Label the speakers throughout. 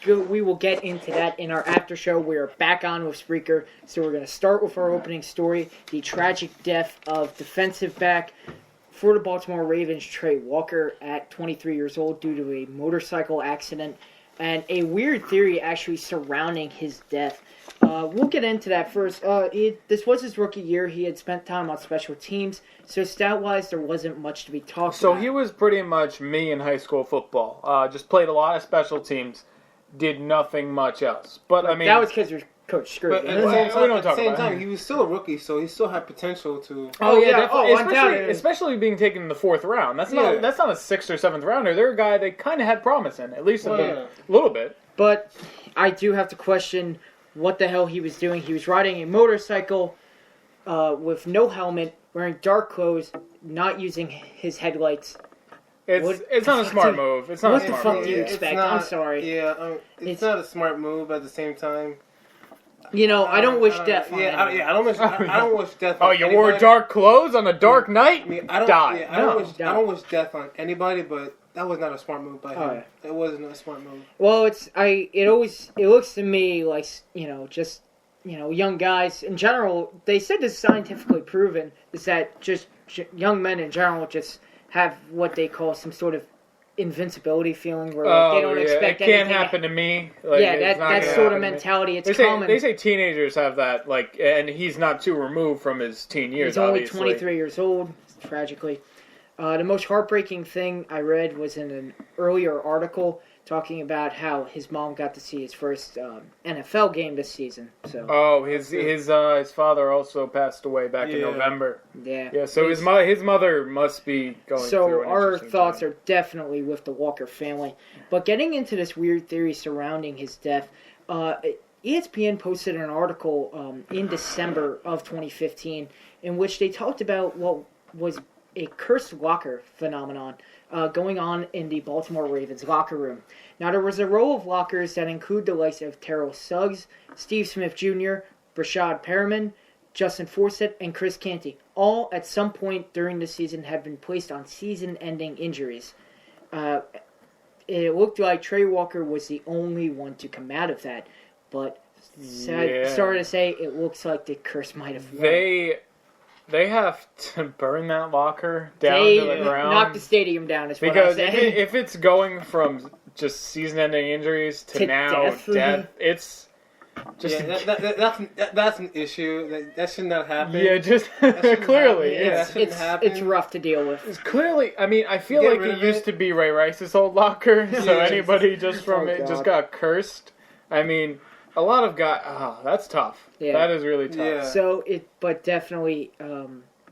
Speaker 1: we will get into that in our after show. We are back on with Spreaker, so we're going to start with our opening story, the tragic death of defensive back for the Baltimore Ravens, Trey Walker, at 23 years old due to a motorcycle accident, and a weird theory actually surrounding his death. We'll get into that first. This was his rookie year. He had spent time on special teams, so stat-wise, there wasn't much to be talked about.
Speaker 2: So he was pretty much me in high school football. Just played a lot of special teams, did nothing much else. But I mean,
Speaker 1: that was because your coach screwed
Speaker 3: But
Speaker 1: you.
Speaker 3: at the same time, he was still a rookie, so he still had potential to.
Speaker 2: Oh yeah,
Speaker 1: undoubtedly.
Speaker 2: especially being taken in the fourth round. That's not a 6th or 7th rounder. They're a guy they kind of had promise in, at least a little bit.
Speaker 1: But I do have to question what the hell he was doing. He was riding a motorcycle with no helmet, wearing dark clothes, not using his headlights.
Speaker 2: It's not a smart move. It's not a smart move.
Speaker 1: What the fuck do you expect? I'm sorry.
Speaker 3: Yeah, it's not a smart move at the same time.
Speaker 1: You know, I don't wish death on anyone.
Speaker 3: I don't wish death on
Speaker 2: Oh, you wore dark clothes on a dark night?
Speaker 3: I don't wish death on anybody, but that was not a smart move by him. It wasn't a smart move.
Speaker 1: Well, it looks to me like, just, young guys in general, they said this is scientifically proven, is that just young men in general just have what they call some sort of invincibility feeling where they don't expect anything.
Speaker 2: It can't happen to me.
Speaker 1: That sort of mentality. It's common.
Speaker 2: They say teenagers have that, and he's not too removed from his teen years.
Speaker 1: He's only 23 years old, tragically. The most heartbreaking thing I read was in an earlier article talking about how his mom got to see his first NFL game this season. So.
Speaker 2: His father also passed away back in November.
Speaker 1: Yeah.
Speaker 2: So his mother must be going through.
Speaker 1: So our thoughts are definitely with the Walker family. But getting into this weird theory surrounding his death, ESPN posted an article in December of 2015 in which they talked about what was a cursed locker phenomenon going on in the Baltimore Ravens locker room. Now, there was a row of lockers that include the likes of Terrell Suggs, Steve Smith Jr., Brashad Perriman, Justin Forsett, and Chris Canty. All at some point during the season have been placed on season-ending injuries. It looked like Trey Walker was the only one to come out of that, but sorry to say, it looks like the curse might have won.
Speaker 2: They have to burn that locker down to the ground.
Speaker 1: Knock the stadium down is what
Speaker 2: because
Speaker 1: I say.
Speaker 2: if it's going from just season-ending injuries to now death, it's just
Speaker 3: that's an issue. That should not happen.
Speaker 2: Yeah, just clearly,
Speaker 1: it's rough to deal with.
Speaker 2: It's clearly. I mean, I feel like it used to be Ray Rice's old locker, so anybody just from it just got cursed. I mean. A lot of guys. Oh, that's tough. Yeah. That is really tough. Yeah.
Speaker 1: So but definitely,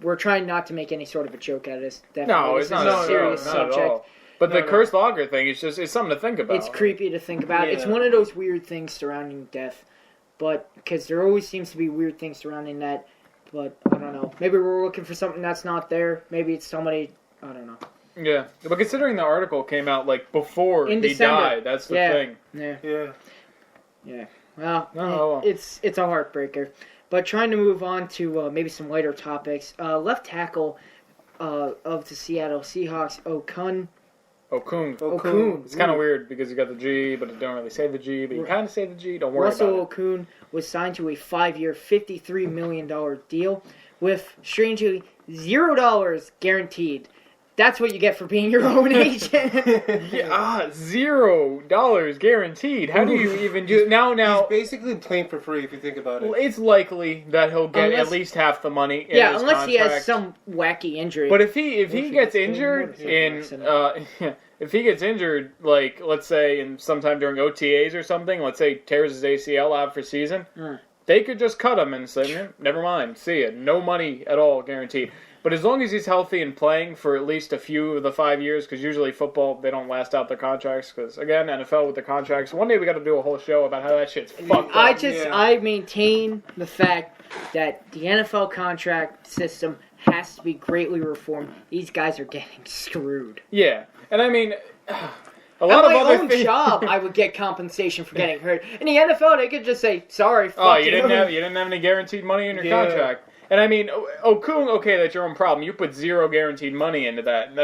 Speaker 1: we're trying not to make any sort of a joke out of this. Definitely.
Speaker 2: No, it's not a serious subject. At all. But the cursed logger thing is it's something to think about.
Speaker 1: It's creepy to think about. Yeah. It's one of those weird things surrounding death, but because there always seems to be weird things surrounding that. But I don't know. Maybe we're looking for something that's not there. Maybe it's somebody. I don't know.
Speaker 2: Yeah, but considering the article came out before he died, that's the thing.
Speaker 1: Yeah. Well, it's a heartbreaker. But trying to move on to maybe some lighter topics. Left tackle of the Seattle Seahawks, Okung.
Speaker 2: It's kind of weird because you got the G, but you don't really say the G, but you kind of say the G. Don't worry about it.
Speaker 1: Russell Okung was signed to a 5-year, $53 million deal with, strangely, $0 guaranteed. That's what you get for being your own agent.
Speaker 2: $0 guaranteed. How do you even do it? Now,
Speaker 3: he's basically playing for free if you think about it.
Speaker 2: Well, it's likely that he'll get at least half the money. In his
Speaker 1: unless
Speaker 2: contract.
Speaker 1: He has some wacky injury.
Speaker 2: But if he gets injured if he gets injured, like let's say in sometime during OTAs or something, let's say tears his ACL out for season, they could just cut him and say, never mind, see ya, no money at all guaranteed. But as long as he's healthy and playing for at least a few of the 5 years, because usually football, they don't last out their contracts. Because, again, NFL with the contracts. One day we got to do a whole show about how that shit's fucked up.
Speaker 1: I maintain the fact that the NFL contract system has to be greatly reformed. These guys are getting screwed.
Speaker 2: Yeah. And, I mean...
Speaker 1: A lot of other own job, I would get compensation for getting hurt. In the NFL, they could just say, sorry, fuck
Speaker 2: you didn't have any guaranteed money in your contract. And I mean, Okung, okay, that's your own problem. You put zero guaranteed money into that. And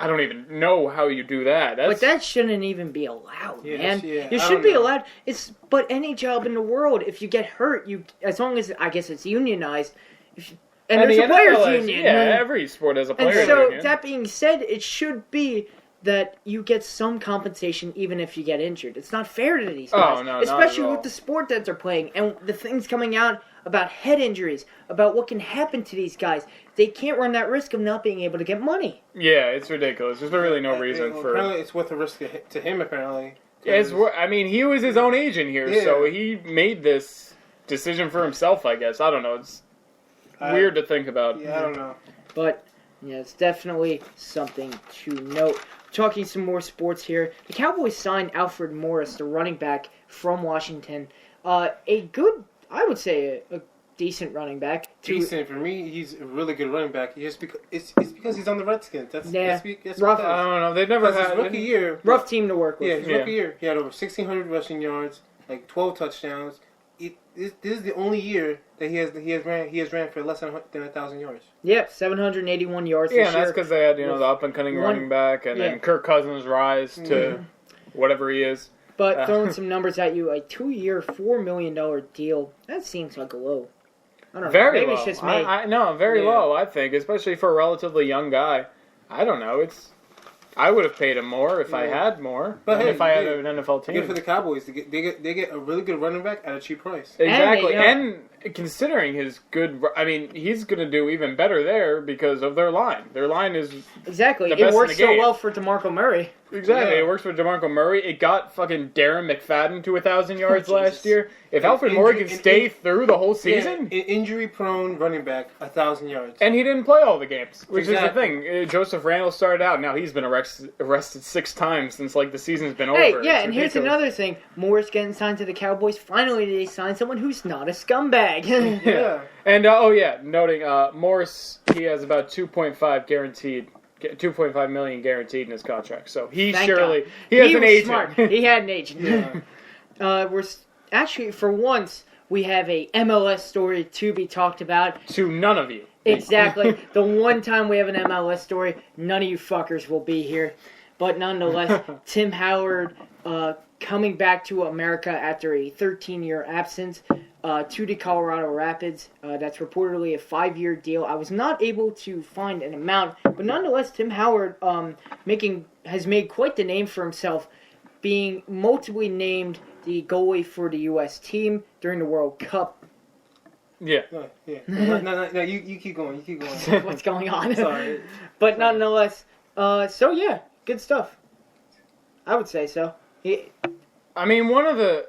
Speaker 2: I don't even know how you do that.
Speaker 1: But that shouldn't even be allowed, man.
Speaker 3: Yeah,
Speaker 1: it should be allowed. But any job in the world, if you get hurt, as long as I guess it's unionized, and there's a players' union.
Speaker 2: Yeah, every sport has a players'
Speaker 1: union. And so
Speaker 2: union.
Speaker 1: that being said, it should be that you get some compensation even if you get injured. It's not fair to these guys.
Speaker 2: Oh, no,
Speaker 1: especially
Speaker 2: not at all.
Speaker 1: with the sport that they're playing and the things coming out about head injuries, about what can happen to these guys. They can't run that risk of not being able to get money.
Speaker 2: Yeah, it's ridiculous. There's really no reason for...
Speaker 3: Apparently it's worth the risk to him, apparently.
Speaker 2: I mean, he was his own agent here, so he made this decision for himself, I guess. I don't know. It's weird to think about.
Speaker 3: Yeah, I don't know.
Speaker 1: But, yeah, it's definitely something to note. Talking some more sports here. The Cowboys signed Alfred Morris, the running back from Washington. A good, I would say, a decent running back.
Speaker 3: Decent for me. He's a really good running back. It's because he's on the Redskins. That's
Speaker 1: rough.
Speaker 3: I
Speaker 2: don't know. They've never had
Speaker 3: his rookie year.
Speaker 1: Rough team to work with.
Speaker 3: Yeah, his rookie year. He had over 1,600 rushing yards, like 12 touchdowns. This is the only year that he has ran for less than 1,000 yards.
Speaker 1: Yep, 781 yards.
Speaker 2: Yeah, and that's because they had the up and coming running back, and then Kirk Cousins' rise to whatever he is.
Speaker 1: But throwing some numbers at you, a 2-year, $4 million deal. That seems like a low. I don't know.
Speaker 2: Very
Speaker 1: Maybe
Speaker 2: low.
Speaker 1: It's just me.
Speaker 2: No, very low. I think, especially for a relatively young guy. I don't know. I would have paid him more if I had more. But if I had an NFL team.
Speaker 3: Good for the Cowboys. They get a really good running back at a cheap price.
Speaker 2: Exactly. And considering his good... I mean, he's going to do even better there because of their line. Their line is
Speaker 1: exactly.
Speaker 2: The best
Speaker 1: it works
Speaker 2: in the game.
Speaker 1: so well for DeMarco Murray.
Speaker 2: Exactly. It works for DeMarco Murray. It got fucking Darren McFadden to 1,000 yards last year. If Alfred Morgan can stay through the whole season...
Speaker 3: Injury-prone running back, 1,000 yards.
Speaker 2: And he didn't play all the games, which is the thing. Joseph Randle started out. Now he's been arrested 6 times since the season's been over.
Speaker 1: Yeah, and here's another thing. Morris getting signed to the Cowboys. Finally, they signed someone who's not a scumbag.
Speaker 3: Yeah.
Speaker 2: And, noting, Morris, he has about 2.5 million guaranteed in his contract. So he has an agent.
Speaker 1: Smart. He had an agent. We're actually, for once, we have a MLS story to be talked about.
Speaker 2: To none of you.
Speaker 1: Exactly. The one time we have an MLS story, none of you fuckers will be here. But nonetheless, Tim Howard coming back to America after a 13-year absence to the Colorado Rapids. That's reportedly a 5-year deal. I was not able to find an amount, but nonetheless, Tim Howard has made quite the name for himself, being multiply named the goalie for the U.S. team during the World Cup.
Speaker 3: Yeah. No, you keep going. You keep going.
Speaker 1: What's going on?
Speaker 3: Sorry.
Speaker 1: But nonetheless, good stuff. I would say so.
Speaker 2: I mean, one of the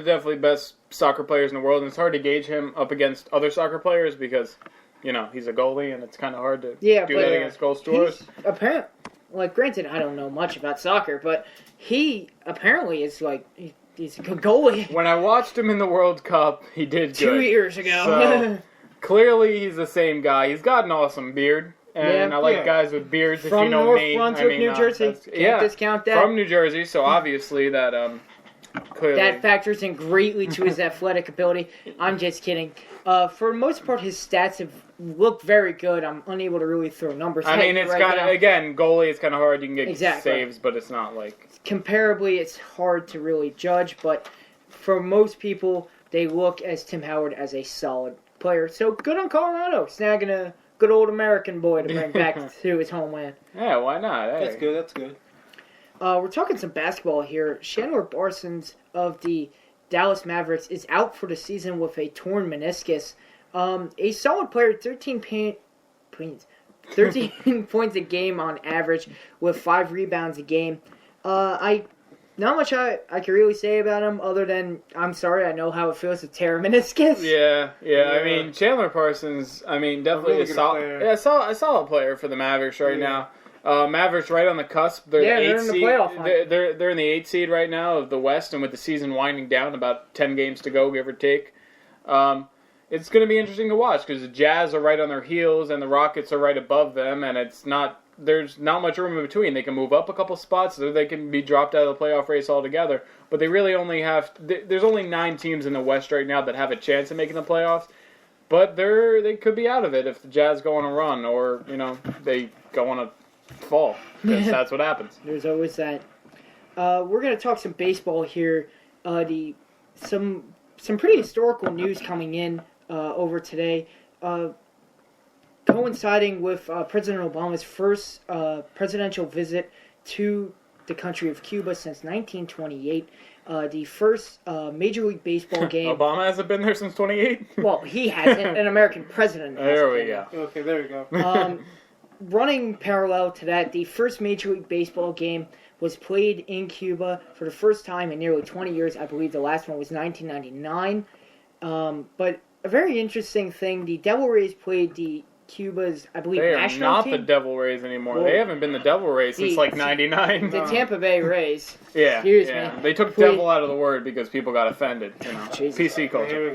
Speaker 2: definitely best soccer players in the world, and it's hard to gauge him up against other soccer players because, he's a goalie, and it's kind of hard to do that against goal scorers.
Speaker 1: Apparently, granted, I don't know much about soccer, but he apparently is he's a good goalie.
Speaker 2: When I watched him in the World Cup, he did good.
Speaker 1: 2 years ago.
Speaker 2: So, clearly, he's the same guy. He's got an awesome beard. And I like guys with beards, if you know
Speaker 1: North
Speaker 2: me.
Speaker 1: From North Brunswick, New Jersey. Can't discount that.
Speaker 2: From New Jersey, so obviously that clearly...
Speaker 1: That factors in greatly to his athletic ability. I'm just kidding. For the most part, his stats have looked very good. I'm unable to really throw numbers at you
Speaker 2: it's
Speaker 1: right
Speaker 2: kind
Speaker 1: now.
Speaker 2: of, again, goalie, it's kind of hard. You can get saves, but it's not
Speaker 1: Comparably, it's hard to really judge, but for most people, they look as Tim Howard as a solid player. So good on Colorado, snagging a good old American boy to bring back to his homeland.
Speaker 2: Yeah, why not? Hey.
Speaker 3: That's good.
Speaker 1: We're talking some basketball here. Chandler Parsons of the Dallas Mavericks is out for the season with a torn meniscus. A solid player, 13 points a game on average with 5 rebounds a game. Not much I can really say about him other than I'm sorry, I know how it feels to tear a meniscus.
Speaker 2: Yeah. I mean, Chandler Parsons, definitely a solid player for the Mavericks right now. Mavericks right on the cusp. They're
Speaker 1: in the playoff hunt.
Speaker 2: They're in the 8th seed right now of the West, and with the season winding down, about 10 games to go, give or take. It's going to be interesting to watch because the Jazz are right on their heels and the Rockets are right above them, and there's not much room in between. They can move up a couple spots, or they can be dropped out of the playoff race altogether. But they really only there's only 9 teams in the West right now that have a chance of making the playoffs. But they could be out of it if the Jazz go on a run, or they go on a fall. That's what happens.
Speaker 1: There's always that. We're going to talk some baseball here. Some pretty historical news coming in over today. Coinciding with President Obama's first presidential visit to the country of Cuba since 1928. The first Major League Baseball game.
Speaker 2: Obama hasn't been there since 28?
Speaker 1: Well, he hasn't. An American president.
Speaker 2: There we go.
Speaker 3: Okay, there we go.
Speaker 1: Running parallel to that, the first Major League Baseball game was played in Cuba for the first time in nearly 20 years. I believe the last one was 1999. But a very interesting thing, the Devil Rays played the Cuba's, I believe, national team. They are not
Speaker 2: the Devil Rays anymore. Well, they haven't been the Devil Rays since, 99.
Speaker 1: The Tampa Bay Rays.
Speaker 2: Yeah.
Speaker 1: Excuse me.
Speaker 2: They took devil out of the word because people got offended. PC culture.
Speaker 3: Here we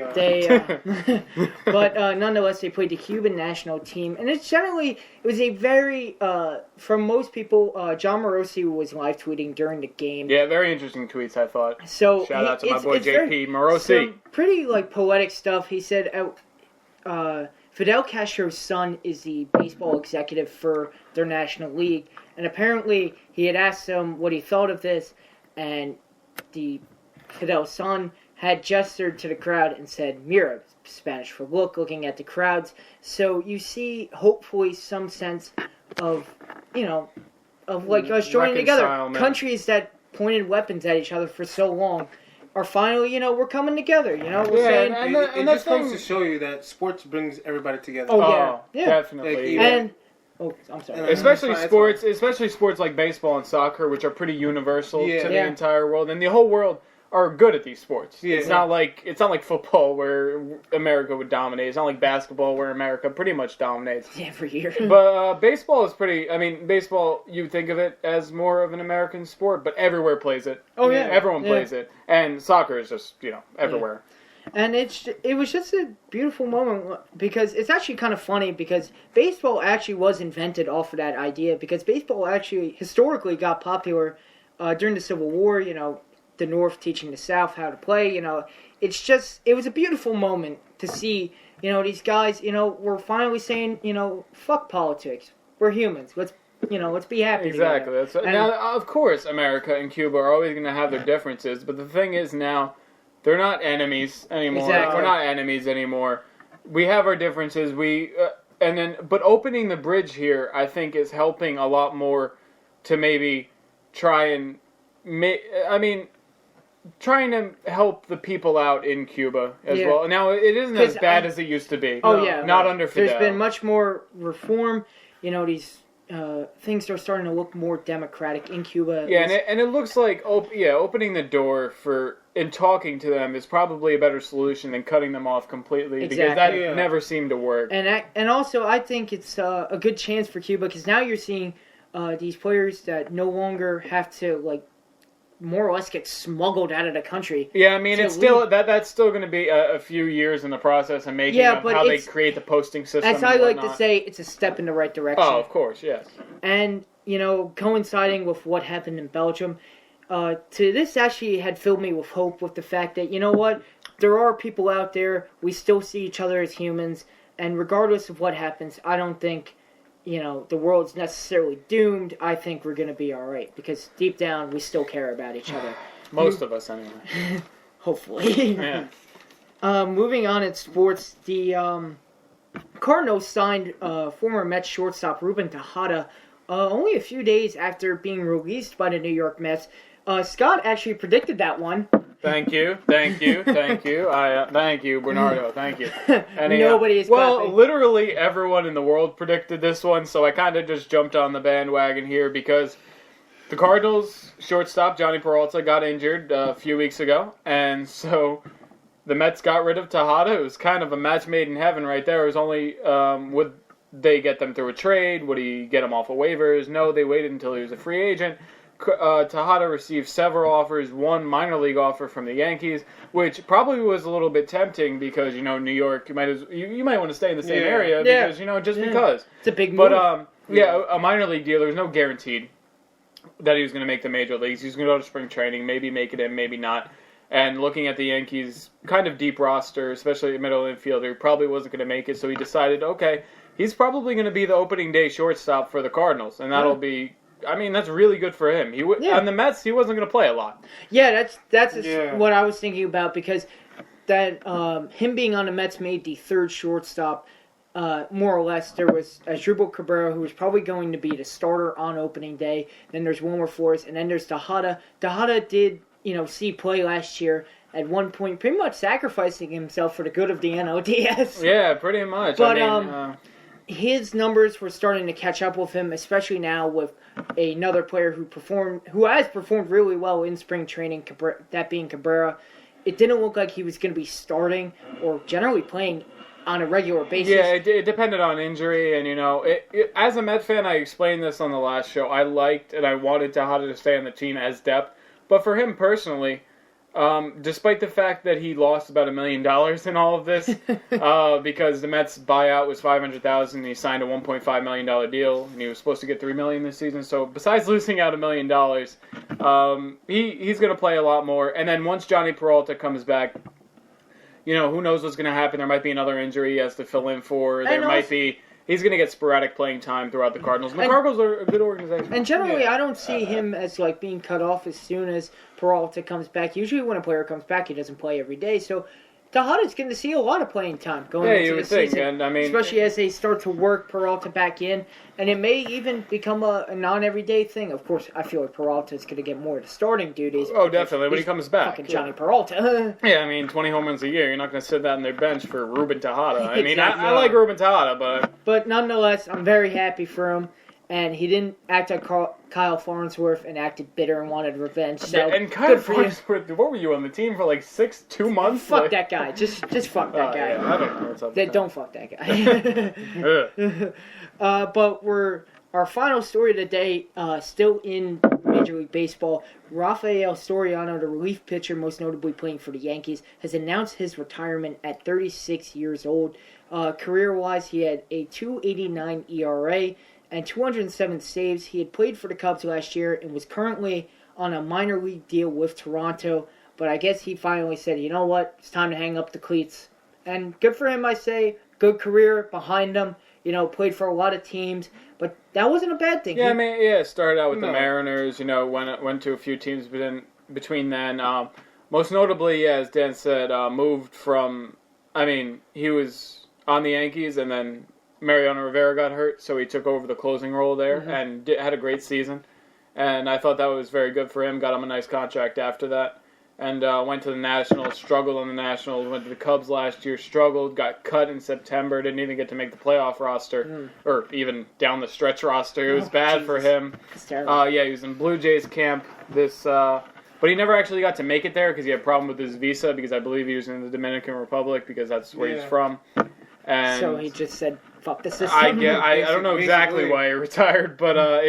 Speaker 1: go. But nonetheless, they played the Cuban national team. And it was a very, from most people, John Morosi was live tweeting during the game.
Speaker 2: Yeah, very interesting tweets, I thought.
Speaker 1: So
Speaker 2: shout out to my boy JP Morosi.
Speaker 1: Some pretty, poetic stuff. He said, Fidel Castro's son is the baseball executive for their national league, and apparently he had asked him what he thought of this, and the Fidel's son had gestured to the crowd and said, "Mira," Spanish for look, looking at the crowds. So you see, hopefully, some sense of, us joining together. Countries that pointed weapons at each other for so long are finally, we're coming together, we're saying...
Speaker 3: And it just comes to show you that sports brings everybody together.
Speaker 1: Oh, yeah.
Speaker 2: Definitely.
Speaker 1: I'm sorry.
Speaker 2: Especially sports like baseball and soccer, which are pretty universal to the entire world. And the whole world are good at these sports. Yeah. It's not like football where America would dominate. It's not like basketball where America pretty much dominates.
Speaker 1: Yeah, every year.
Speaker 2: But baseball is baseball, you think of it as more of an American sport, but everywhere plays it.
Speaker 1: Oh, yeah.
Speaker 2: Everyone plays it. And soccer is just, everywhere.
Speaker 1: Yeah. And it was just a beautiful moment because it's actually kind of funny because baseball actually was invented off of that idea because baseball actually historically got popular during the Civil War, the North teaching the South how to play, it was a beautiful moment to see, these guys, we're finally saying, fuck politics. We're humans. Let's be happy
Speaker 2: Exactly.
Speaker 1: together.
Speaker 2: Now, of course, America and Cuba are always going to have their differences, but the thing is now, they're not enemies anymore.
Speaker 1: Exactly.
Speaker 2: We're not enemies anymore. We have our differences. But opening the bridge here, I think, is helping a lot more to maybe try and trying to help the people out in Cuba as well. Now, it isn't as bad as it used to be.
Speaker 1: Oh, yeah.
Speaker 2: Not under Fidel.
Speaker 1: There's been much more reform. These things are starting to look more democratic in Cuba.
Speaker 2: Yeah, and it looks like opening the door and talking to them is probably a better solution than cutting them off completely because that never seemed to work.
Speaker 1: And also, I think it's a good chance for Cuba because now you're seeing these players that no longer have to more or less get smuggled out of the country.
Speaker 2: Yeah, it's still that's still going to be a few years in the process of making how they create the posting system.
Speaker 1: As I like to say, it's a step in the right direction.
Speaker 2: Oh, of course, yes.
Speaker 1: And coinciding with what happened in Belgium, this actually had filled me with hope with the fact that there are people out there. We still see each other as humans, and regardless of what happens, I don't think the world's necessarily doomed. I think we're going to be all right because deep down we still care about each other.
Speaker 2: Most of us, anyway.
Speaker 1: Hopefully.
Speaker 2: Yeah.
Speaker 1: Moving on in sports, the Cardinals signed former Mets shortstop Ruben Tejada only a few days after being released by the New York Mets. Scott actually predicted that one.
Speaker 2: Thank you. Thank you, Bernardo. Thank you.
Speaker 1: Nobody is clapping.
Speaker 2: Literally everyone in the world predicted this one, so I kind of just jumped on the bandwagon here because the Cardinals shortstop Johnny Peralta got injured a few weeks ago, and so the Mets got rid of Tejada. It was kind of a match made in heaven right there. It was only would they get them through a trade? Would he get them off of waivers? No, they waited until he was a free agent. Tejada received several offers, one minor league offer from the Yankees, which probably was a little bit tempting because, New York, you might want to stay in the same area because, because.
Speaker 1: It's a big move.
Speaker 2: But, a minor league deal, there was no guaranteed that he was going to make the major leagues. He was going to go to spring training, maybe make it in, maybe not. And looking at the Yankees' kind of deep roster, especially the middle infielder, he probably wasn't going to make it, so he decided, okay, he's probably going to be the opening day shortstop for the Cardinals, and that'll be. I mean, that's really good for him. On the Mets, he wasn't going to play a lot.
Speaker 1: Yeah, that's what I was thinking about, because that him being on the Mets made the third shortstop. More or less, there was Asdrubal Cabrera, who was probably going to be the starter on opening day. Then there's Wilmer Flores, and then there's Tejada. Tejada did, see play last year. At one point, pretty much sacrificing himself for the good of the NLDS.
Speaker 2: Yeah, pretty much.
Speaker 1: But his numbers were starting to catch up with him, especially now with another player who has performed really well in spring training. That being Cabrera. It didn't look like he was going to be starting or generally playing on a regular basis.
Speaker 2: Yeah, it depended on injury, and as a Met fan, I explained this on the last show. I liked and I wanted Tejada to stay on the team as depth, but for him personally, despite the fact that he lost about $1 million in all of this, because the Mets buyout was $500,000, and he signed a $1.5 million deal, and he was supposed to get $3 million this season. So besides losing out $1 million, he's going to play a lot more. And then once Johnny Peralta comes back, who knows what's going to happen? There might be another injury he has to fill in for. He's going to get sporadic playing time throughout the Cardinals. And the Cardinals are a good organization.
Speaker 1: And generally, I don't see him as being cut off as soon as Peralta comes back. Usually when a player comes back, he doesn't play every day. So Tejada's going to see a lot of playing time going into the season.
Speaker 2: And,
Speaker 1: especially as they start to work Peralta back in. And it may even become a non-everyday thing. Of course, I feel like Peralta's going to get more of the starting duties.
Speaker 2: Oh, definitely, when he comes back.
Speaker 1: Fucking Johnny Peralta.
Speaker 2: Yeah, 20 home runs a year. You're not going to sit that on their bench for Ruben Tejada. I like Ruben Tejada, but...
Speaker 1: But nonetheless, I'm very happy for him. And he didn't act like Kyle Farnsworth and acted bitter and wanted revenge. So
Speaker 2: and Kyle Farnsworth, what were you on the team for 2 months?
Speaker 1: Fuck that guy. Just fuck that guy.
Speaker 2: Yeah, I don't know what's up.
Speaker 1: Don't fuck that guy. But our final story of the day, still in Major League Baseball. Rafael Soriano, the relief pitcher, most notably playing for the Yankees, has announced his retirement at 36 years old. Career-wise, he had a .289 ERA and 207 saves. He had played for the Cubs last year and was currently on a minor league deal with Toronto. But I guess he finally said, you know what, it's time to hang up the cleats. And good for him, I say. Good career behind him. Played for a lot of teams. But that wasn't a bad thing.
Speaker 2: Yeah, started out with the Mariners, went to a few teams between then. Most notably, as Dan said, moved from, he was on the Yankees, and then Mariano Rivera got hurt, so he took over the closing role there and had a great season. And I thought that was very good for him. Got him a nice contract after that. And went to the Nationals, struggled on the Nationals. Went to the Cubs last year, struggled, got cut in September, didn't even get to make the playoff roster, or even down the stretch roster. It was bad for him.
Speaker 1: It's terrible.
Speaker 2: He was in Blue Jays camp but he never actually got to make it there because he had a problem with his visa, because I believe he was in the Dominican Republic because that's where he's from. And
Speaker 1: so he just said, fuck the system.
Speaker 2: I don't know exactly why he retired, but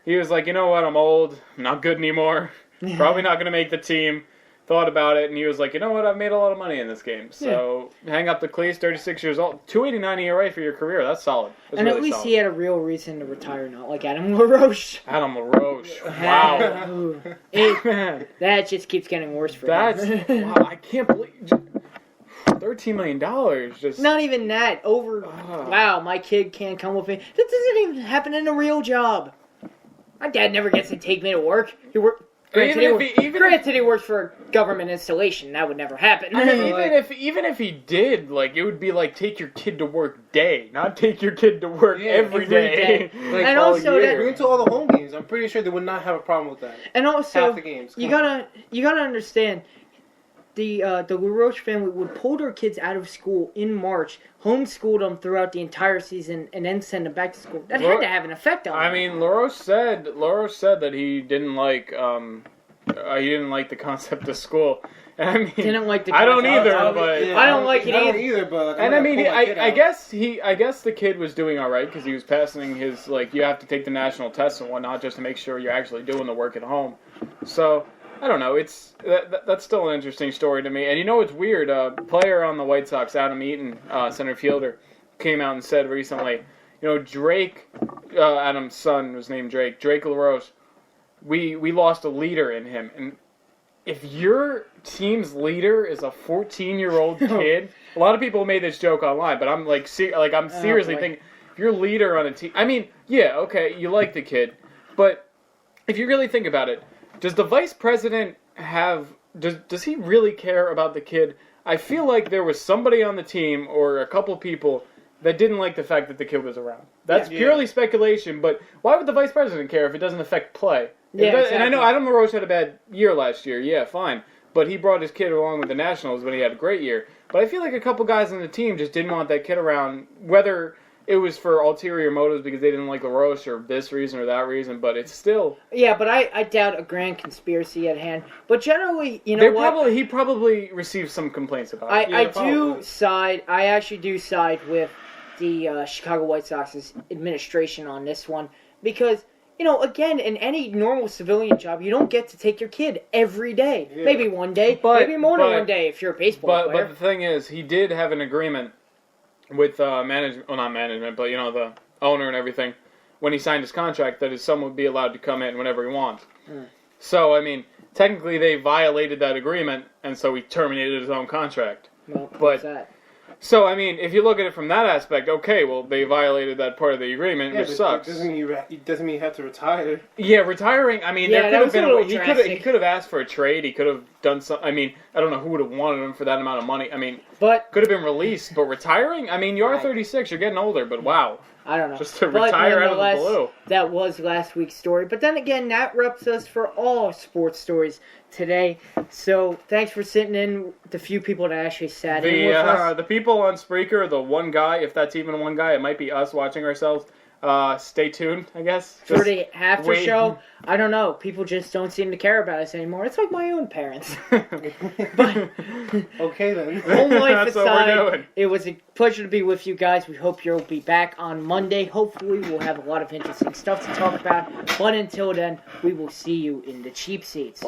Speaker 2: he was like, you know what, I'm old, I'm not good anymore, probably not going to make the team. Thought about it, and he was like, you know what, I've made a lot of money in this game, so hang up the cleats. 36 years old, .289 ERA for your career, that's solid. That's
Speaker 1: and
Speaker 2: really
Speaker 1: at least
Speaker 2: solid.
Speaker 1: he had a real reason to retire, not like Adam LaRoche.
Speaker 2: Wow.
Speaker 1: That just keeps getting worse for
Speaker 2: him. Wow, I can't believe... $13 million, just...
Speaker 1: Not even that. Wow, my kid can't come with me. That doesn't even happen in a real job. My dad never gets to take me to work. Granted, he works for a government installation. That would never happen.
Speaker 2: Even if he did, it would be take your kid to work day, not take your kid to work every day.
Speaker 1: And also,
Speaker 3: bring to all the home games. I'm pretty sure they would not have a problem with that.
Speaker 1: And also,
Speaker 3: half the games.
Speaker 1: You gotta understand. The LaRoche family would pull their kids out of school in March, homeschool them throughout the entire season, and then send them back to school. That had to have an effect on them.
Speaker 2: LaRoche said that he didn't like the concept of school.
Speaker 1: Didn't like the concept.
Speaker 2: I don't either, but
Speaker 1: I don't like it either.
Speaker 3: But
Speaker 2: and I guess the kid was doing all right because he was passing his you have to take the national tests and whatnot just to make sure you're actually doing the work at home. So. I don't know. That's still an interesting story to me. And it's weird. A player on the White Sox, Adam Eaton, center fielder, came out and said recently, Drake, Adam's son was named Drake LaRoche, we lost a leader in him. And if your team's leader is a 14-year-old kid, a lot of people made this joke online, but I'm like, I'm seriously thinking, if your leader on a team, I mean, yeah, okay, you like the kid, but if you really think about it, does the vice president does he really care about the kid? I feel like there was somebody on the team or a couple people that didn't like the fact that the kid was around. That's purely speculation, but why would the vice president care if it doesn't affect play?
Speaker 1: Yeah, exactly.
Speaker 2: And I know Adam LaRoche had a bad year last year. Yeah, fine. But he brought his kid along with the Nationals when he had a great year. But I feel like a couple guys on the team just didn't want that kid around, whether it was for ulterior motives because they didn't like LaRoche or this reason or that reason, but it's still...
Speaker 1: Yeah, but I doubt a grand conspiracy at hand. But generally, you know what?
Speaker 2: He probably received some complaints about it.
Speaker 1: I actually do side with the Chicago White Sox's administration on this one because, you know, again, in any normal civilian job, you don't get to take your kid every day. Yeah. Maybe one day, maybe more than one day if you're a baseball player.
Speaker 2: But the thing is, he did have an agreement with management, well, not management, but, you know, the owner and everything, when he signed his contract, that his son would be allowed to come in whenever he wants. So, I mean, technically they violated that agreement, and so he terminated his own contract.
Speaker 1: Well, what's that?
Speaker 2: So, I mean, if you look at it from that aspect, okay, well, they violated that part of the agreement, which sucks.
Speaker 3: Doesn't mean you have to retire.
Speaker 2: Yeah, retiring, I mean, there could have been he could have asked for a trade, he could have done something. I mean, I don't know who would have wanted him for that amount of money. I mean, could have been released, but retiring? I mean, you are 36, you're getting older, but wow.
Speaker 1: I don't know.
Speaker 2: Just to retire out of the blue.
Speaker 1: That was last week's story. But then again, that wraps us for all sports stories today. So thanks for sitting in, the few people that actually sat in with us.
Speaker 2: The people on Spreaker, the one guy, if that's even one guy, it might be us watching ourselves. Stay tuned, I guess.
Speaker 1: For the after show, I don't know. People just don't seem to care about us anymore. It's like my own parents. But
Speaker 3: okay then.
Speaker 1: Home life aside, it was a pleasure to be with you guys. We hope you'll be back on Monday. Hopefully, we'll have a lot of interesting stuff to talk about. But until then, we will see you in the cheap seats.